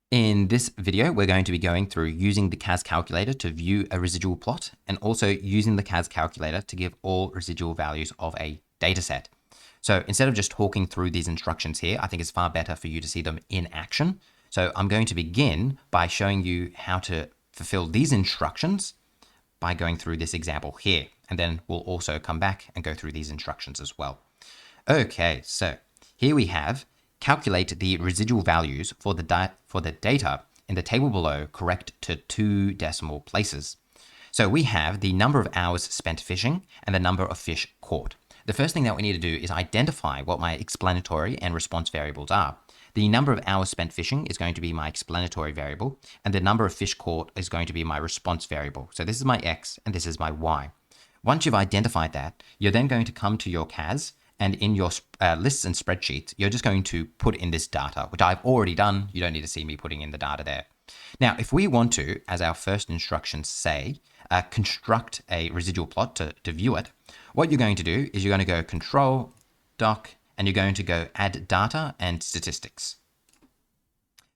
In this video, we're going to be going through using the CAS calculator to view a residual plot and also using the CAS calculator to give all residual values of a data set. So instead of just talking through these instructions here, I think it's far better for you to see them in action. So I'm going to begin by showing you how to fulfill these instructions by going through this example here. And then we'll also come back and go through these instructions as well. Okay, so here we have calculate the residual values for the data in the table below correct to 2 decimal places. So we have the number of hours spent fishing and the number of fish caught. The first thing that we need to do is identify what my explanatory and response variables are. The number of hours spent fishing is going to be my explanatory variable, and the number of fish caught is going to be my response variable. So this is my x and this is my y. Once you've identified that, you're then going to come to your CAS, and in your lists and spreadsheets, you're just going to put in this data, which I've already done. You don't need to see me putting in the data there. Now, if we want to, as our first instructions say, construct a residual plot to view it, what you're going to do is you're going to go Control, Doc, and you're going to go Add Data and Statistics.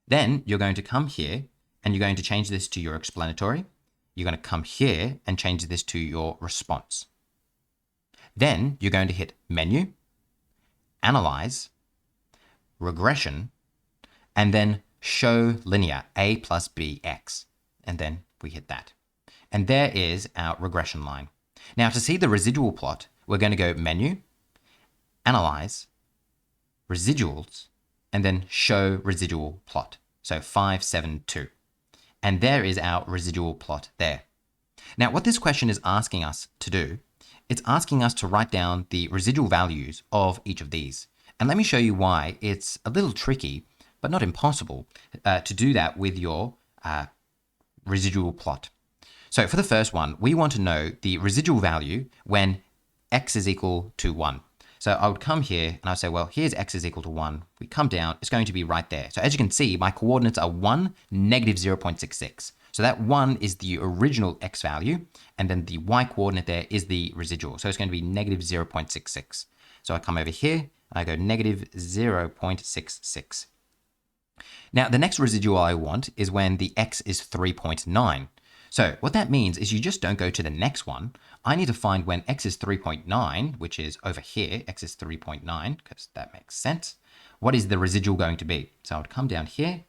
Then you're going to come here and you're going to change this to your explanatory. You're going to come here and change this to your response. Then you're going to hit Menu, Analyze, Regression, and then Show Linear, A plus BX. And then we hit that. And there is our regression line. Now to see the residual plot, we're going to go Menu, Analyze, Residuals, and then Show Residual Plot. So 572. And there is our residual plot there. Now what this question is asking us to do, it's asking us to write down the residual values of each of these. And let me show you why it's a little tricky, but not impossible, to do that with your residual plot. So for the first one, we want to know the residual value when x is equal to 1. So I would come here and I would say, well, here's x is equal to 1. We come down, it's going to be right there. So as you can see, my coordinates are 1, negative 0.66. So that 1 is the original x value, and then the y coordinate there is the residual. So it's going to be negative 0.66. So I come over here, and I go negative 0.66. Now, the next residual I want is when the x is 3.9. So what that means is you just don't go to the next one. I need to find when x is 3.9, which is over here, x is 3.9, because that makes sense. What is the residual going to be? So I would come down here.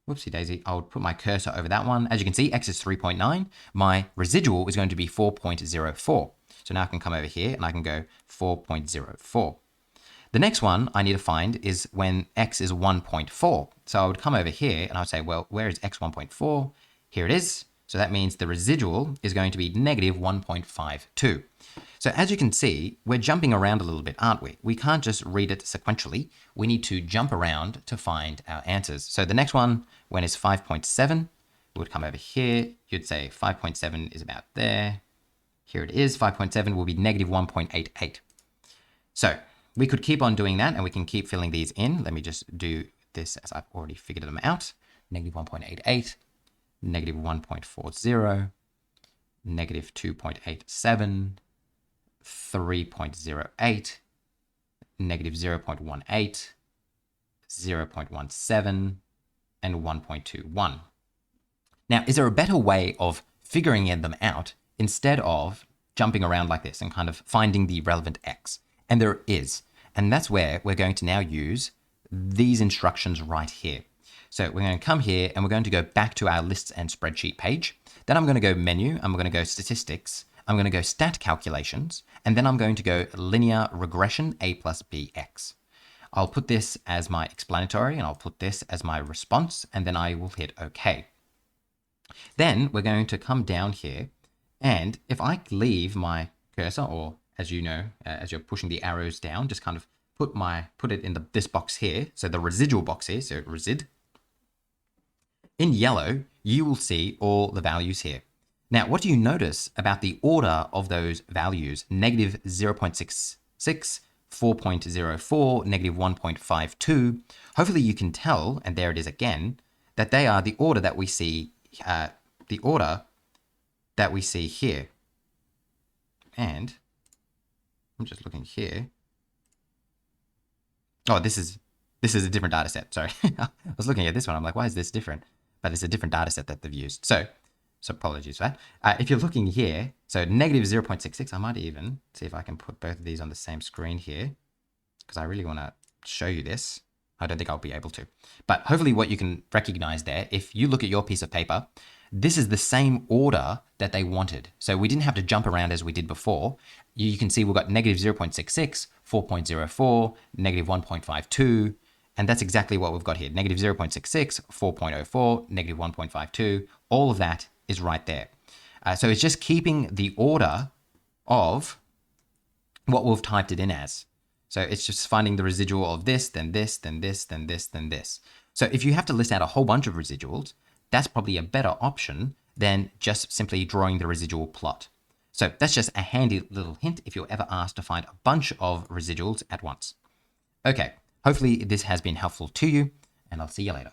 Whoopsie daisy, I would put my cursor over that one. As you can see, x is 3.9. My residual is going to be 4.04. So now I can come over here and I can go 4.04. The next one I need to find is when x is 1.4. So I would come over here and I would say, well, where is x 1.4? Here it is. So that means the residual is going to be negative 1.52. So as you can see, we're jumping around a little bit, aren't we? We can't just read it sequentially. We need to jump around to find our answers. So the next one, when it's 5.7, we would come over here. You'd say 5.7 is about there. Here it is. 5.7 will be negative 1.88. So we could keep on doing that and we can keep filling these in. Let me just do this as I've already figured them out. Negative 1.88. Negative 1.40, negative 2.87, 3.08, negative 0.18, 0.17, and 1.21. Now, is there a better way of figuring them out instead of jumping around like this and kind of finding the relevant x? And there is. And that's where we're going to now use these instructions right here. So we're going to come here and we're going to go back to our lists and spreadsheet page. Then I'm going to go menu, I'm going to go statistics, I'm going to go stat calculations, and then I'm going to go linear regression A plus BX. I'll put this as my explanatory and I'll put this as my response, and then I will hit OK. Then we're going to come down here, and if I leave my cursor, or as you know, as you're pushing the arrows down, just kind of put it in this box here, so the residual box here, so resid. In yellow, you will see all the values here. Now, what do you notice about the order of those values? Negative 0.66, 4.04, negative 1.52. Hopefully you can tell, and there it is again, that they are the order that we see, here. And I'm just looking here. Oh, this is This is a different data set. Sorry. I was looking at this one. I'm like, why is this different? But it's a different data set that they've used. So apologies for that. If you're looking here, so negative 0.66, I might even see if I can put both of these on the same screen here, because I really want to show you this. I don't think I'll be able to. But hopefully what you can recognize there, if you look at your piece of paper, this is the same order that they wanted. So we didn't have to jump around as we did before. You can see we've got negative 0.66, 4.04, negative 1.52, and that's exactly what we've got here. Negative 0.66, 4.04, negative 1.52, all of that is right there. So it's just keeping the order of what we've typed it in as. So it's just finding the residual of this, then this, then this, then this, then this. So if you have to list out a whole bunch of residuals, that's probably a better option than just simply drawing the residual plot. So that's just a handy little hint if you're ever asked to find a bunch of residuals at once. Okay, hopefully this has been helpful to you, and I'll see you later.